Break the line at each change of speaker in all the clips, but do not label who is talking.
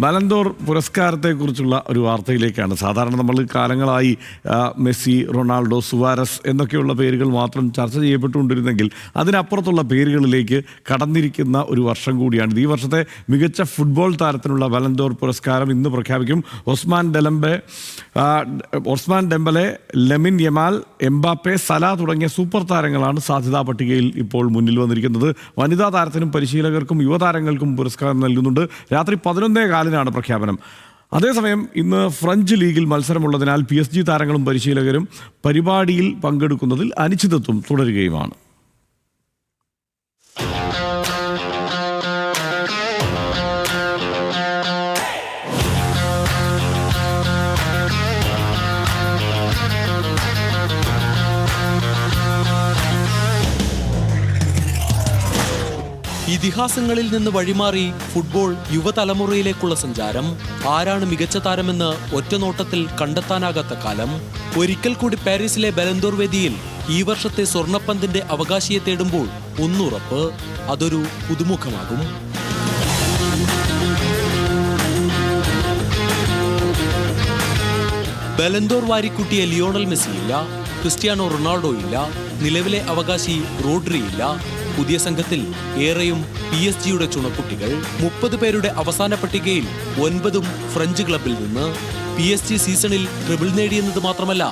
ബലൻഡോർ പുരസ്കാരത്തെക്കുറിച്ചുള്ള ഒരു വാർത്തയിലേക്കാണ്. സാധാരണ നമ്മൾ കാലങ്ങളായി മെസ്സി, റൊണാൾഡോ, സുവാരസ് എന്നൊക്കെയുള്ള പേരുകൾ മാത്രം ചർച്ച ചെയ്യപ്പെട്ടുകൊണ്ടിരുന്നെങ്കിൽ അതിനപ്പുറത്തുള്ള പേരുകളിലേക്ക് കടന്നിരിക്കുന്ന ഒരു വർഷം കൂടിയാണ്. ഈ വർഷത്തെ മികച്ച ഫുട്ബോൾ താരത്തിനുള്ള ബലൻഡോർ പുരസ്കാരം ഇന്ന് പ്രഖ്യാപിക്കും. ഒസ്മാൻ ഡെംബലെ, ലെമിൻ യമാൽ, എംബാപ്പെ, സല തുടങ്ങിയ സൂപ്പർ താരങ്ങളാണ് സാധ്യതാ പട്ടികയിൽ ഇപ്പോൾ മുന്നിൽ വന്നിരിക്കുന്നത്. വനിതാ താരത്തിനും പരിശീലകർക്കും യുവതാരങ്ങൾക്കും പുരസ്കാരം നൽകുന്നുണ്ട്. രാത്രി 11:15 പ്രഖ്യാപനം. അതേസമയം ഇന്ന് ഫ്രഞ്ച് ലീഗിൽ മത്സരമുള്ളതിനാൽ PSG താരങ്ങളും പരിശീലകരും പരിപാടിയിൽ പങ്കെടുക്കുന്നതിൽ അനിശ്ചിതത്വം തുടരുകയുമാണ്.
ഇതിഹാസങ്ങളിൽ നിന്ന് വഴിമാറി ഫുട്ബോൾ യുവതലമുറയിലേക്കുള്ള സഞ്ചാരം. ആരാണ് മികച്ച താരമെന്ന് ഒറ്റനോട്ടത്തിൽ കണ്ടെത്താനാകാത്ത കാലം. ഒരിക്കൽ കൂടി പാരീസിലെ ബലൻഡോർ വേദിയിൽ ഈ വർഷത്തെ സ്വർണ്ണപ്പന്തിന്റെ അവകാശിയെ തേടുമ്പോൾ ഒന്നുറപ്പ്, അതൊരു പുതുമുഖമാകും. ബലൻഡോർ വാരിക്കുട്ടിയ ലിയോണൽ മെസ്സി ഇല്ല, ക്രിസ്ത്യാനോ റൊണാൾഡോ ഇല്ല, നിലവിലെ അവകാശി റോഡ്രി ഇല്ല. പുതിയ സംഘത്തിൽ ഏറെയും PSG ചുണക്കുട്ടികൾ. 30 പേരുടെ അവസാന പട്ടികയിൽ 9 ഫ്രഞ്ച് ക്ലബിൽ നിന്ന്. PSG സീസണിൽ ട്രിബിൾ നേടിയെന്നത് മാത്രമല്ല,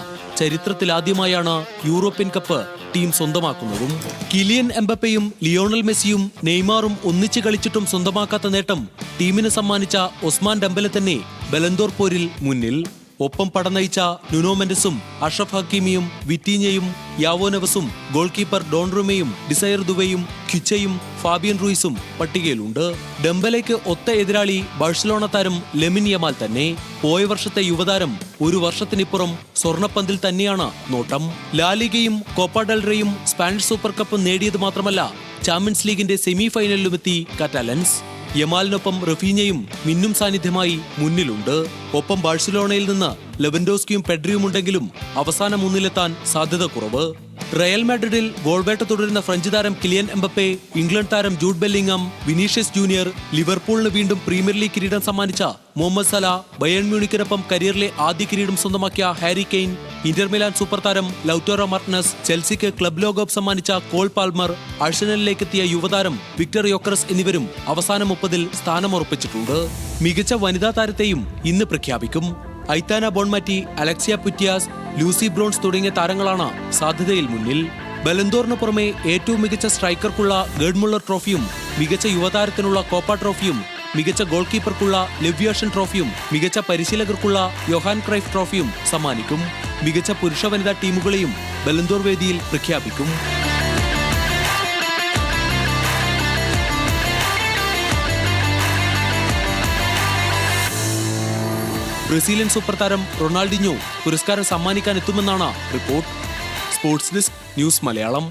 ചരിത്രത്തിലാദ്യമായാണ് യൂറോപ്യൻ കപ്പ് ടീം സ്വന്തമാക്കുന്നതും. കിലിയൻ എംബപ്പയും ലിയോണൽ മെസ്സിയും നെയ്മാറും ഒന്നിച്ച് കളിച്ചിട്ടും സ്വന്തമാക്കാത്ത നേട്ടം ടീമിന് സമ്മാനിച്ച ഒസ്മാൻ ഡെംബലെ തന്നെ ബലൻഡോർ പോരിൽ മുന്നിൽ. ഒപ്പം പടനയിച്ച നുനോ മെൻഡസും അഷ്റഫ് ഹക്കീമിയും വിറ്റീഞ്ഞയും യാവോനെവസും ഗോൾ കീപ്പർ ഡോൺറുമയും ഡിസയർ ദുവയും ക്യുച്ചയും ഫാബിയൻ റൂയിസും പട്ടികയിലുണ്ട്. ഡെംബലേക്ക് ഒത്ത എതിരാളി ബാഴ്സലോണ താരം ലെമിൻ യമാൽ തന്നെ. പോയ വർഷത്തെ യുവതാരം ഒരു വർഷത്തിനിപ്പുറം സ്വർണ്ണപ്പന്തിൽ തന്നെയാണ് നോട്ടം. ലാലിഗയും കോപ്പ ഡെൽ റേയും സ്പാനിഷ് സൂപ്പർ കപ്പും നേടിയത് മാത്രമല്ല, ചാമ്പ്യൻസ് ലീഗിന്റെ സെമി ഫൈനലിലുമെത്തി കറ്റാലൻസ്. യമാലിനൊപ്പം റഫീഞ്ഞയും മിന്നും സാന്നിധ്യമായി മുന്നിലുണ്ട്. ഒപ്പം ബാഴ്സലോണയിൽ നിന്ന് ലെവൻഡോസ്കിയും പെഡ്രിയും ഉണ്ടെങ്കിലും അവസാന മൂന്നിലെത്താൻ സാധ്യത കുറവ്. റയൽ മാഡ്രിഡിൽ ഗോൾവേട്ട തുടരുന്ന ഫ്രഞ്ച് താരം കിലിയൻ എംബപ്പെ, ഇംഗ്ലണ്ട് താരം ജൂഡ് ബെല്ലിംഗം, വിനീഷ്യസ് ജൂനിയർ, ലിവർപൂളിന് വീണ്ടും പ്രീമിയർ ലീഗ് കിരീടം സമ്മാനിച്ച മുഹമ്മദ് സല, ബയേൺ മ്യൂണിക്കിനൊപ്പം കരിയറിലെ ആദ്യ കിരീടം സ്വന്തമാക്കിയ Harry Kane, Inter Milan super താരം ലൗറ്റോറോ മാർട്ടിനസ്, ചെൽസിക്ക് ക്ലബ് ലോകകപ്പ് സമ്മാനിച്ച കോൾ പാൽമർ, ആഴ്സണലിലേക്കെത്തിയ യുവതാരം വിക്ടർ യോക്കറസ് എന്നിവരും അവസാന 30-ൽ സ്ഥാനമുറപ്പിച്ചിട്ടുണ്ട്. മികച്ച വനിതാ താരത്തെയും ഇന്ന് പ്രഖ്യാപിക്കും. ഐത്താന ബോൺമാറ്റി, അലക്സിയ പുറ്റിയാസ്, ലൂസി ബ്രോൺസ് തുടങ്ങിയ താരങ്ങളാണ് സാധ്യതയിൽ മുന്നിൽ. ബലൻഡോറിന് പുറമെ ഏറ്റവും മികച്ച സ്ട്രൈക്കർക്കുള്ള ഗേർഡ് മുള്ളർ ട്രോഫിയും, മികച്ച യുവതാരത്തിനുള്ള കോപ്പ ട്രോഫിയും, മികച്ച ഗോൾ കീപ്പർക്കുള്ള ലെവ്യാഷൻ ട്രോഫിയും, മികച്ച പരിശീലകർക്കുള്ള യോഹാൻ ക്രൈഫ് ട്രോഫിയും സമ്മാനിക്കും. മികച്ച പുരുഷ വനിതാ ടീമുകളെയും ബലൻഡോർ വേദിയിൽ പ്രഖ്യാപിക്കും. ബ്രസീലിയൻ സൂപ്പർ താരം റൊണാൾഡിഞ്ഞോ പുരസ്കാരം സമ്മാനിക്കാൻ എത്തുമെന്നാണ് report. Sports desk, news Malayalam.